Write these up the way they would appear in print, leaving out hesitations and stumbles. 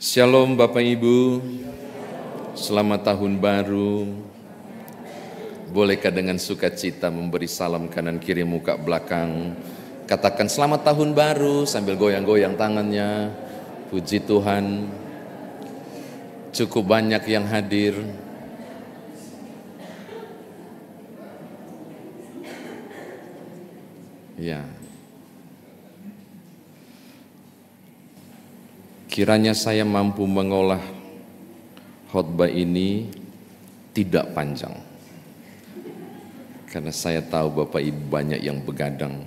Shalom Bapak Ibu, selamat tahun baru. Bolehkah dengan sukacita memberi salam kanan kiri muka belakang? Katakan selamat tahun baru sambil goyang-goyang tangannya. Puji Tuhan, cukup banyak yang hadir. Ya. Kiranya saya mampu mengolah khotbah ini tidak panjang. Karena saya tahu Bapak Ibu banyak yang begadang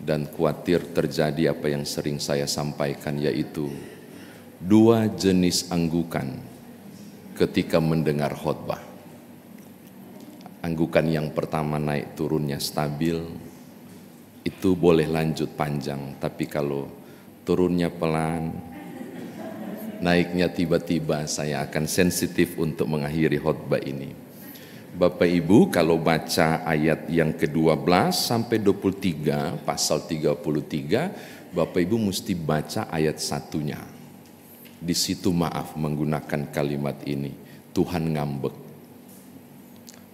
dan khawatir terjadi apa yang sering saya sampaikan, yaitu dua jenis anggukan ketika mendengar khotbah. Anggukan yang pertama naik turunnya stabil, itu boleh lanjut panjang, tapi kalau turunnya pelan, naiknya tiba-tiba, saya akan sensitif untuk mengakhiri khotbah ini. Bapak Ibu, kalau baca ayat yang ke-12 sampai 23, pasal 33, Bapak Ibu mesti baca ayat satunya. Di situ maaf menggunakan kalimat ini, Tuhan ngambek.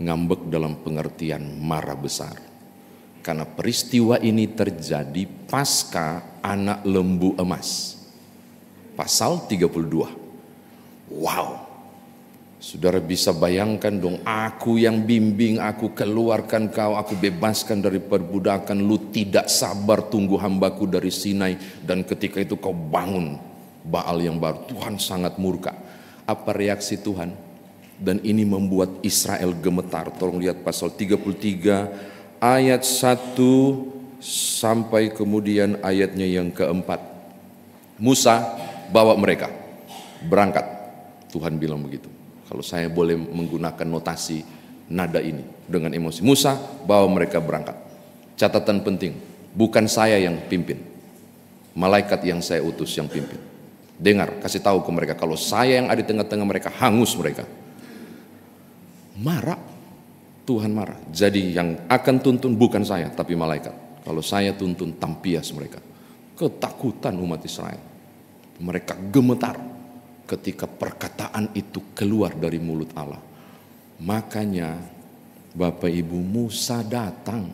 Ngambek dalam pengertian marah besar. Karena peristiwa ini terjadi pasca anak lembu emas. Pasal 32. Wow. Saudara bisa bayangkan dong, aku yang bimbing, aku keluarkan kau, aku bebaskan dari perbudakan, lu tidak sabar tunggu hambaku dari Sinai, dan ketika itu kau bangun Baal yang baru. Tuhan sangat murka. Apa reaksi Tuhan? Dan ini membuat Israel gemetar. Tolong lihat pasal 33 ayat 1 sampai kemudian ayatnya yang keempat. Musa bawa mereka berangkat. Tuhan bilang begitu. Kalau saya boleh menggunakan notasi nada ini dengan emosi. Musa bawa mereka berangkat. Catatan penting, bukan saya yang pimpin. Malaikat yang saya utus yang pimpin. Dengar, kasih tahu ke mereka, kalau saya yang ada di tengah-tengah mereka, hangus mereka. Marah. Tuhan marah. Jadi yang akan tuntun bukan saya, tapi malaikat. Kalau saya tuntun, tampias mereka. Ketakutan umat Israel. Mereka gemetar ketika perkataan itu keluar dari mulut Allah. Makanya Bapak Ibu, Musa datang.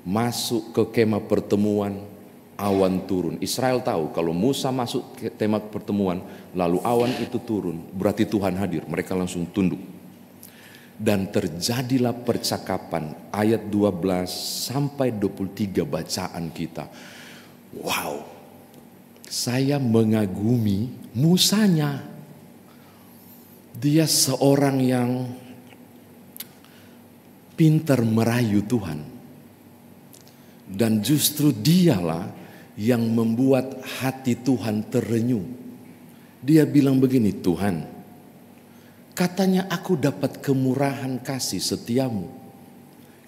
Masuk ke kemah pertemuan, awan turun. Israel tahu kalau Musa masuk ke kemah pertemuan, lalu awan itu turun, berarti Tuhan hadir. Mereka langsung tunduk. Dan terjadilah percakapan ayat 12 sampai 23 bacaan kita. Wow, saya mengagumi Musanya. Dia seorang yang pintar merayu Tuhan. Dan justru dialah yang membuat hati Tuhan terenyuh. Dia bilang begini, Tuhan, katanya aku dapat kemurahan kasih setiamu.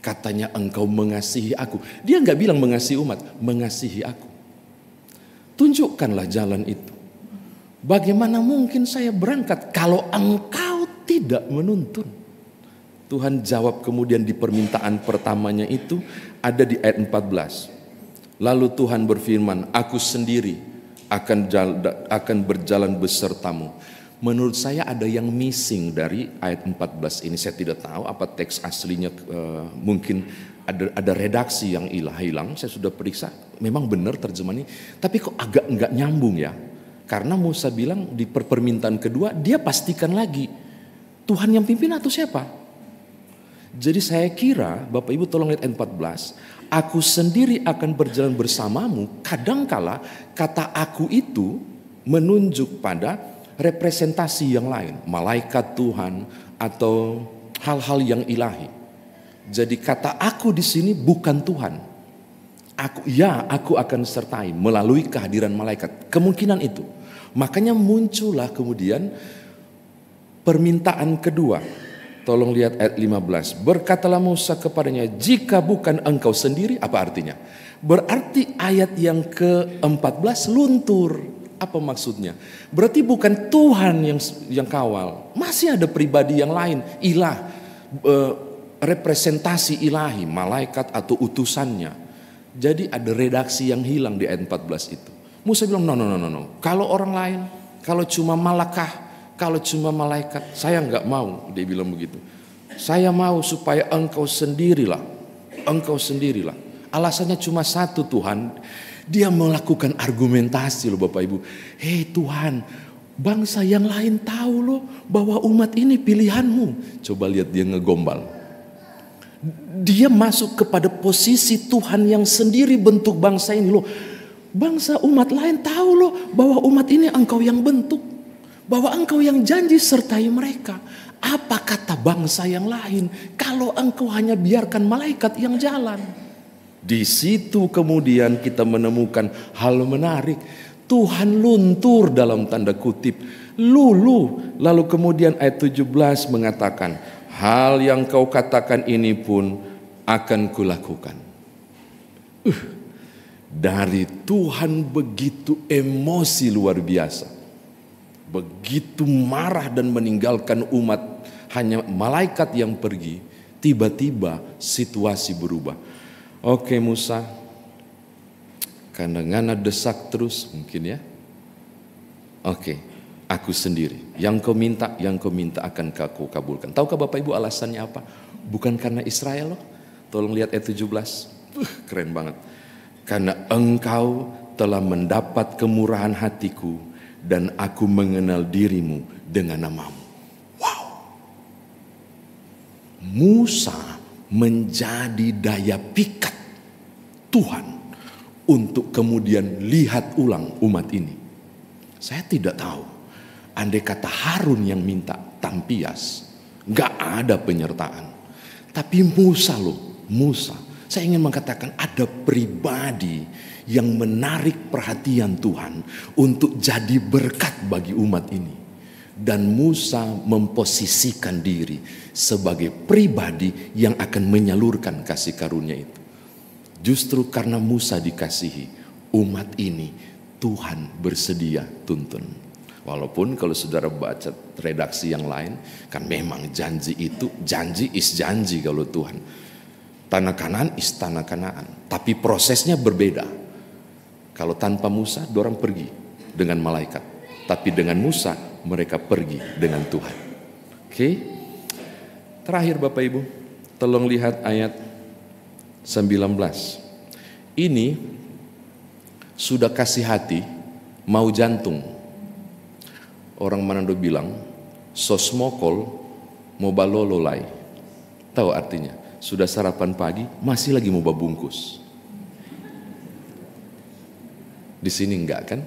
Katanya engkau mengasihi aku. Dia enggak bilang mengasihi umat, mengasihi aku. Tunjukkanlah jalan itu. Bagaimana mungkin saya berangkat kalau engkau tidak menuntun? Tuhan jawab kemudian di permintaan pertamanya itu ada di ayat 14. Lalu Tuhan berfirman, aku sendiri akan berjalan besertamu. Menurut saya ada yang missing dari ayat 14 ini. Saya tidak tahu apa teks aslinya, mungkin ada redaksi yang hilang. Saya sudah periksa, memang benar terjemahan ini. Tapi kok agak enggak nyambung ya. Karena Musa bilang di permintaan kedua, dia pastikan lagi. Tuhan yang pimpin atau siapa? Jadi saya kira, Bapak Ibu tolong lihat ayat 14. Aku sendiri akan berjalan bersamamu. Kadangkala kata aku itu menunjuk pada representasi yang lain, malaikat Tuhan atau hal-hal yang ilahi. Jadi kata aku di sini bukan Tuhan. Aku akan sertai melalui kehadiran malaikat. Kemungkinan itu. Makanya muncullah kemudian permintaan kedua. Tolong lihat ayat 15. Berkatalah Musa kepadanya, jika bukan engkau sendiri, apa artinya? Berarti ayat yang ke-14 luntur. Apa maksudnya? Berarti bukan Tuhan yang kawal. Masih ada pribadi yang lain, ilah, representasi ilahi, malaikat atau utusannya. Jadi ada redaksi yang hilang di ayat 14 itu. Musa bilang, no. Kalau orang lain, kalau cuma malakah, kalau cuma malaikat, saya nggak mau. Dia bilang begitu. Saya mau supaya engkau sendirilah. Engkau sendirilah. Alasannya cuma satu, Tuhan. Dia melakukan argumentasi loh Bapak Ibu. Hei Tuhan, bangsa yang lain tahu loh bahwa umat ini pilihanmu. Coba lihat dia ngegombal. Dia masuk kepada posisi Tuhan yang sendiri bentuk bangsa ini loh. Bangsa umat lain tahu loh bahwa umat ini engkau yang bentuk. Bahwa engkau yang janji sertai mereka. Apa kata bangsa yang lain kalau engkau hanya biarkan malaikat yang jalan? Di situ kemudian kita menemukan hal menarik. Tuhan luntur dalam tanda kutip. Lulu. Lalu kemudian ayat 17 mengatakan, hal yang kau katakan ini pun akan kulakukan. Dari Tuhan begitu emosi luar biasa. Begitu marah dan meninggalkan umat, hanya malaikat yang pergi. Tiba-tiba situasi berubah. Oke Musa, karena ngana desak terus mungkin ya. Oke, aku sendiri. Yang kau minta akan aku kabulkan. Tahukah Bapak Ibu alasannya apa? Bukan karena Israel loh. Tolong lihat ayat 17. Keren banget. Karena engkau telah mendapat kemurahan hatiku dan aku mengenal dirimu dengan namamu. Wow. Musa menjadi daya pikat Tuhan untuk kemudian lihat ulang umat ini. Saya tidak tahu. Andai kata Harun yang minta tampias, gak ada penyertaan. Tapi Musa loh, Musa. Saya ingin mengatakan ada pribadi yang menarik perhatian Tuhan untuk jadi berkat bagi umat ini. Dan Musa memposisikan diri sebagai pribadi yang akan menyalurkan kasih karunia itu. Justru karena Musa dikasihi, umat ini Tuhan bersedia tuntun. Walaupun kalau saudara baca redaksi yang lain, kan memang janji itu, janji is janji kalau Tuhan. Tanah Kanaan is tanah Kanaan. Tapi prosesnya berbeda. Kalau tanpa Musa, dorang pergi dengan malaikat. Tapi dengan Musa, mereka pergi dengan Tuhan. Oke. Terakhir Bapak Ibu, tolong lihat ayat 19. Ini sudah kasih hati, mau jantung. Orang Manado bilang, sosmokol mau balololai. Tahu artinya? Sudah sarapan pagi, masih lagi mau babungkus. Di sini enggak kan?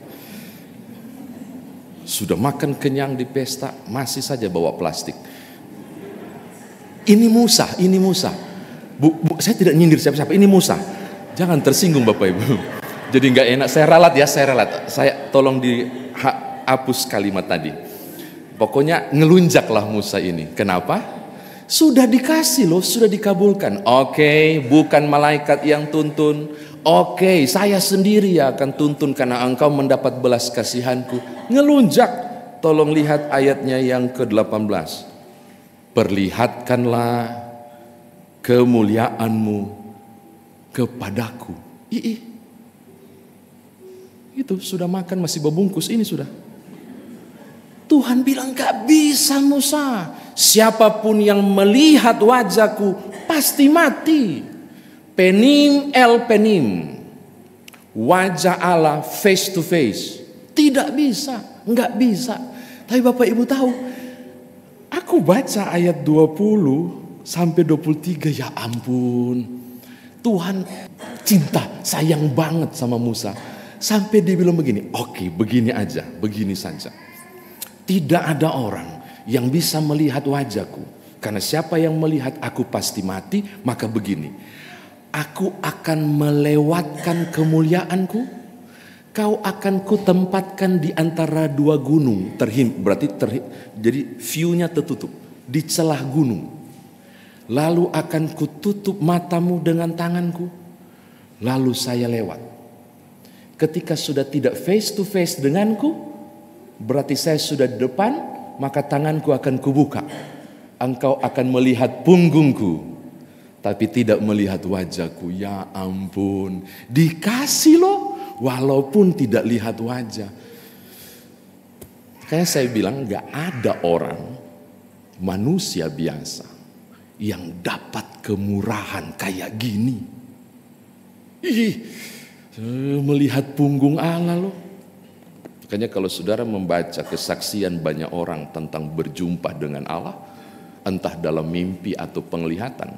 Sudah makan kenyang di pesta, masih saja bawa plastik. Ini Musa, ini Musa. Saya tidak nyindir siapa-siapa, ini Musa. Jangan tersinggung Bapak Ibu. Jadi enggak enak, saya ralat ya, saya ralat. Saya tolong dihapus kalimat tadi. Pokoknya ngelunjaklah Musa ini. Kenapa? Sudah dikasih loh, sudah dikabulkan. Oke, bukan malaikat yang tuntun. Oke, saya sendiri yang akan tuntun karena engkau mendapat belas kasihanku. Ngelunjak. Tolong lihat ayatnya yang ke-18. Perlihatkanlah kemuliaanmu kepadaku. Itu sudah makan masih berbungkus ini sudah. Tuhan bilang gak bisa Musa. Siapapun yang melihat wajahku pasti mati. Penim el penim. Wajah Allah face to face. Tidak bisa, nggak bisa. Tapi Bapak Ibu tahu, aku baca ayat 20 sampai 23, ya ampun. Tuhan cinta, sayang banget sama Musa. Sampai dia bilang begini, oke, begini aja, begini saja. Tidak ada orang yang bisa melihat wajahku. Karena siapa yang melihat aku pasti mati, maka begini. Aku akan melewatkan kemuliaanku. Kau akan kutempatkan di antara dua gunung. Jadi view-nya tertutup. Di celah gunung. Lalu akan kututup matamu dengan tanganku. Lalu saya lewat. Ketika sudah tidak face to face denganku, berarti saya sudah di depan, maka tanganku akan kubuka. Engkau akan melihat punggungku, tapi tidak melihat wajahku. Ya ampun, dikasih loh, walaupun tidak lihat wajah. Makanya saya bilang gak ada orang manusia biasa yang dapat kemurahan kayak gini. Melihat punggung Allah loh. Makanya kalau saudara membaca kesaksian banyak orang tentang berjumpa dengan Allah, entah dalam mimpi atau penglihatan,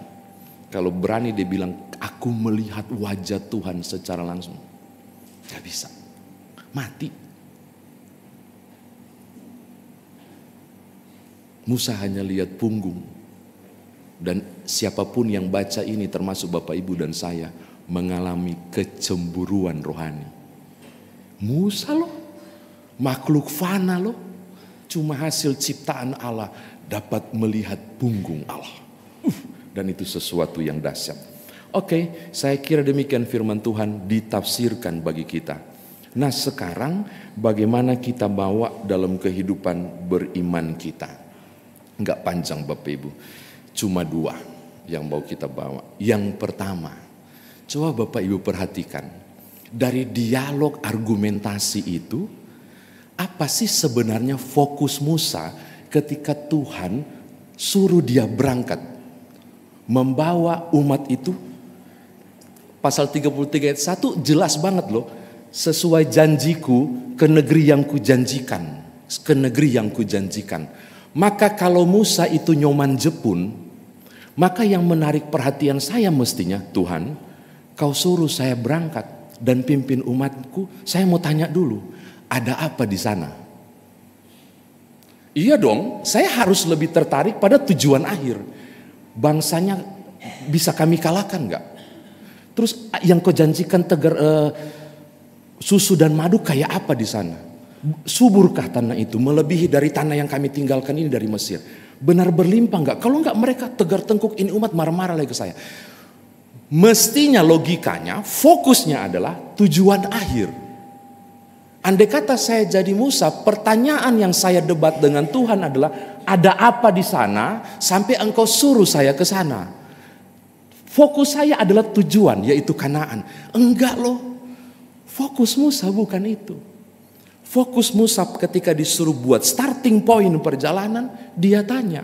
kalau berani dia bilang, aku melihat wajah Tuhan secara langsung, gak bisa, mati. Musa hanya lihat punggung. Dan siapapun yang baca ini termasuk Bapak Ibu dan saya mengalami kecemburuan rohani. Musa loh, makhluk fana loh, cuma hasil ciptaan Allah dapat melihat punggung Allah. Dan itu sesuatu yang dahsyat. Oke, saya kira demikian firman Tuhan ditafsirkan bagi kita. Nah sekarang bagaimana kita bawa dalam kehidupan beriman kita? Enggak panjang Bapak Ibu, cuma 2 yang mau kita bawa. Yang pertama, coba Bapak Ibu perhatikan, dari dialog argumentasi itu, apa sih sebenarnya fokus Musa ketika Tuhan suruh dia berangkat membawa umat itu? Pasal 33 ayat 1 jelas banget loh, sesuai janjiku ke negeri yang kujanjikan, ke negeri yang kujanjikan. Maka kalau Musa itu nyoman jepun, maka yang menarik perhatian saya mestinya, Tuhan, kau suruh saya berangkat dan pimpin umatku, saya mau tanya dulu, ada apa di sana? Iya dong, saya harus lebih tertarik pada tujuan akhir. Bangsanya bisa kami kalahkan enggak? Terus yang kau janjikan susu dan madu kayak apa di sana? Suburkah tanah itu melebihi dari tanah yang kami tinggalkan ini dari Mesir? Benar berlimpah enggak? Kalau enggak mereka tegar tengkuk, ini umat marah-marah lagi ke saya. Mestinya logikanya fokusnya adalah tujuan akhir. Andai kata saya jadi Musa, pertanyaan yang saya debat dengan Tuhan adalah, ada apa di sana sampai engkau suruh saya ke sana? Fokus saya adalah tujuan, yaitu Kanaan. Enggak loh, fokus Musa bukan itu. Fokus Musa ketika disuruh buat starting point perjalanan, dia tanya,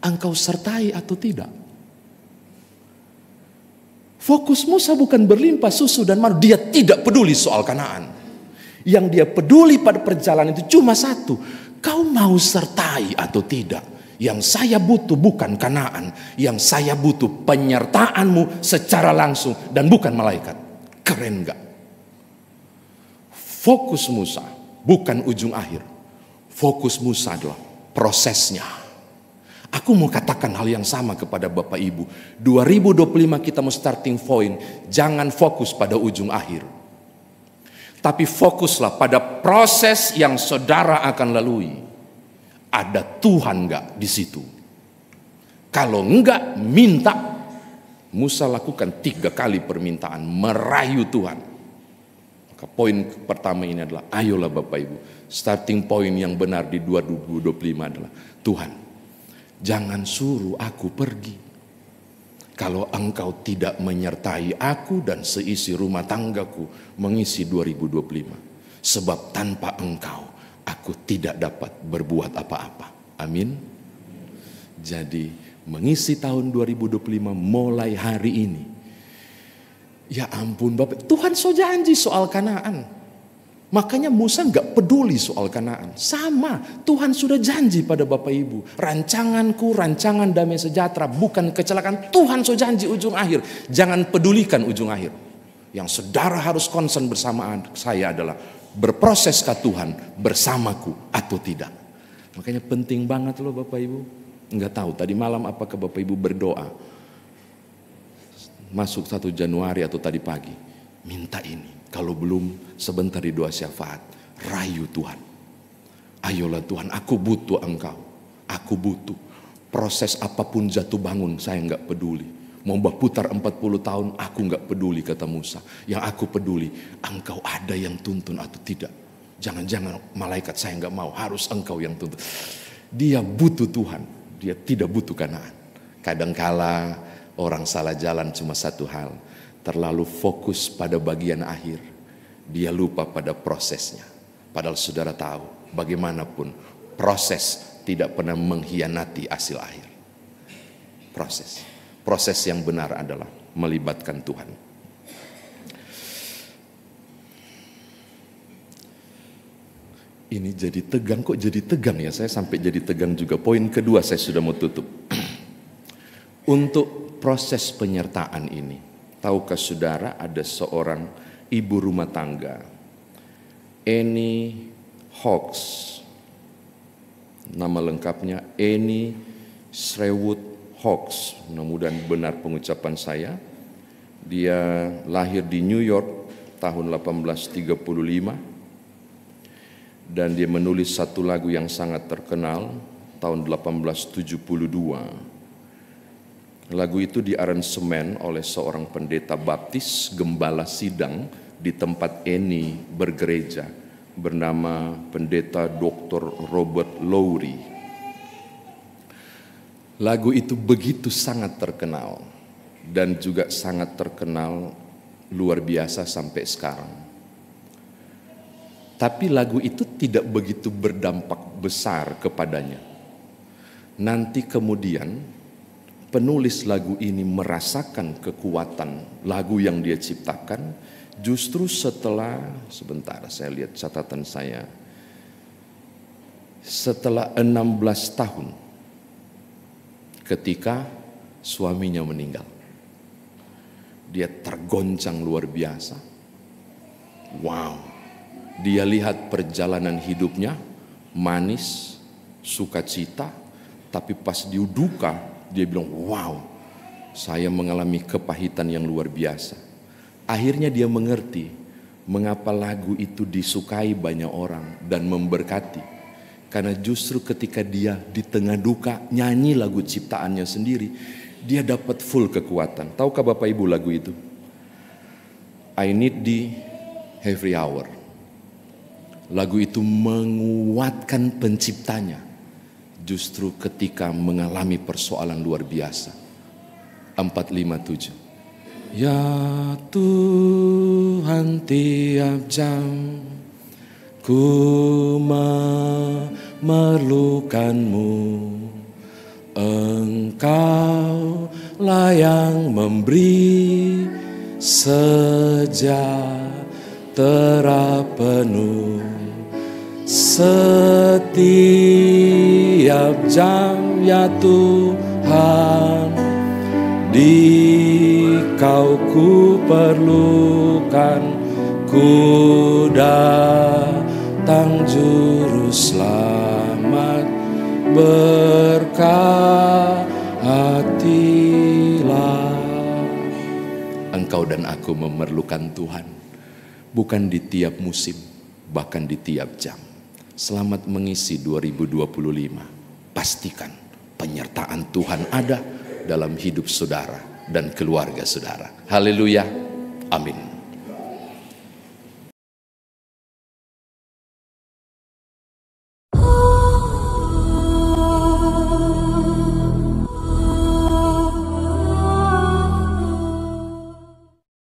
engkau sertai atau tidak? Fokus Musa bukan berlimpah susu dan madu, dia tidak peduli soal Kanaan. Yang dia peduli pada perjalanan itu cuma satu, kau mau sertai atau tidak? Yang saya butuh bukan Kanaan, yang saya butuh penyertaanmu secara langsung dan bukan malaikat. Keren gak? Fokus Musa bukan ujung akhir. Fokus Musa adalah prosesnya. Aku mau katakan hal yang sama kepada Bapak Ibu. 2025 kita mau starting point. Jangan fokus pada ujung akhir. Tapi fokuslah pada proses yang saudara akan lalui. Ada Tuhan enggak di situ? Kalau enggak, minta. Musa lakukan 3 kali permintaan merayu Tuhan. Maka poin pertama ini adalah, ayolah Bapak Ibu, starting point yang benar di 2025 adalah, Tuhan, jangan suruh aku pergi kalau engkau tidak menyertai aku dan seisi rumah tanggaku mengisi 2025. Sebab tanpa engkau, aku tidak dapat berbuat apa-apa. Amin. Jadi mengisi tahun 2025 mulai hari ini. Ya ampun Bapak, Tuhan so janji soal Kanaan. Makanya Musa gak peduli soal Kanaan. Sama, Tuhan sudah janji pada Bapak Ibu. Rancanganku, rancangan damai sejahtera, bukan kecelakaan. Tuhan so janji ujung akhir. Jangan pedulikan ujung akhir. Yang saudara harus concern bersamaan saya adalah, berproseskah Tuhan bersamaku atau tidak. Makanya penting banget loh Bapak Ibu. Enggak tahu tadi malam apakah Bapak Ibu berdoa masuk 1 Januari atau tadi pagi, minta ini. Kalau belum, sebentar di doa syafaat, rayu Tuhan. Ayolah Tuhan, aku butuh engkau. Aku butuh. Proses apapun jatuh bangun, saya enggak peduli. Mau berputar 40 tahun, aku enggak peduli, kata Musa. Yang aku peduli, engkau ada yang tuntun atau tidak. Jangan-jangan malaikat saya enggak mau, harus engkau yang tuntun. Dia butuh Tuhan, dia tidak butuh Kanaan. Kadangkala orang salah jalan cuma satu hal, terlalu fokus pada bagian akhir. Dia lupa pada prosesnya. Padahal saudara tahu, Bagaimanapun proses tidak pernah mengkhianati hasil akhir. Proses yang benar adalah melibatkan Tuhan. Ini jadi tegang, kok jadi tegang ya? Saya sampai jadi tegang juga. Poin kedua saya sudah mau tutup. Untuk proses penyertaan ini, tahukah saudara ada seorang ibu rumah tangga, Annie Hawkes, nama lengkapnya Annie Sherwood Hawkes, mudah-mudahan benar pengucapan saya. Dia lahir di New York tahun 1835 dan dia menulis satu lagu yang sangat terkenal tahun 1872. Lagu itu diaransemen oleh seorang pendeta baptis, gembala sidang di tempat Annie bergereja, bernama pendeta Dr. Robert Lowry. Lagu itu begitu sangat terkenal dan juga sangat terkenal luar biasa sampai sekarang. Tapi lagu itu tidak begitu berdampak besar kepadanya. Nanti kemudian penulis lagu ini merasakan kekuatan lagu yang dia ciptakan justru setelah, sebentar saya lihat catatan saya, setelah 16 tahun ketika suaminya meninggal. Dia tergoncang luar biasa. Wow. Dia lihat perjalanan hidupnya manis, sukacita, tapi pas dia duka, dia bilang, wow, saya mengalami kepahitan yang luar biasa. Akhirnya dia mengerti mengapa lagu itu disukai banyak orang dan memberkati. Karena justru ketika dia di tengah duka nyanyi lagu ciptaannya sendiri, dia dapat full kekuatan. Tahukah Bapak Ibu lagu itu? I Need Thee Every Hour. Lagu itu menguatkan penciptanya justru ketika mengalami persoalan luar biasa. 457. Ya Tuhan, tiap jam ku memerlukanmu, Engkau lah yang memberi sejahtera penuh. Setiap jam ya Tuhan, di Kau ku perlukan, ku datang juru selamat, berkatilah. Engkau dan aku memerlukan Tuhan, bukan di tiap musim, bahkan di tiap jam. Selamat mengisi 2025. Pastikan penyertaan Tuhan ada dalam hidup saudara dan keluarga saudara. Haleluya. Amin.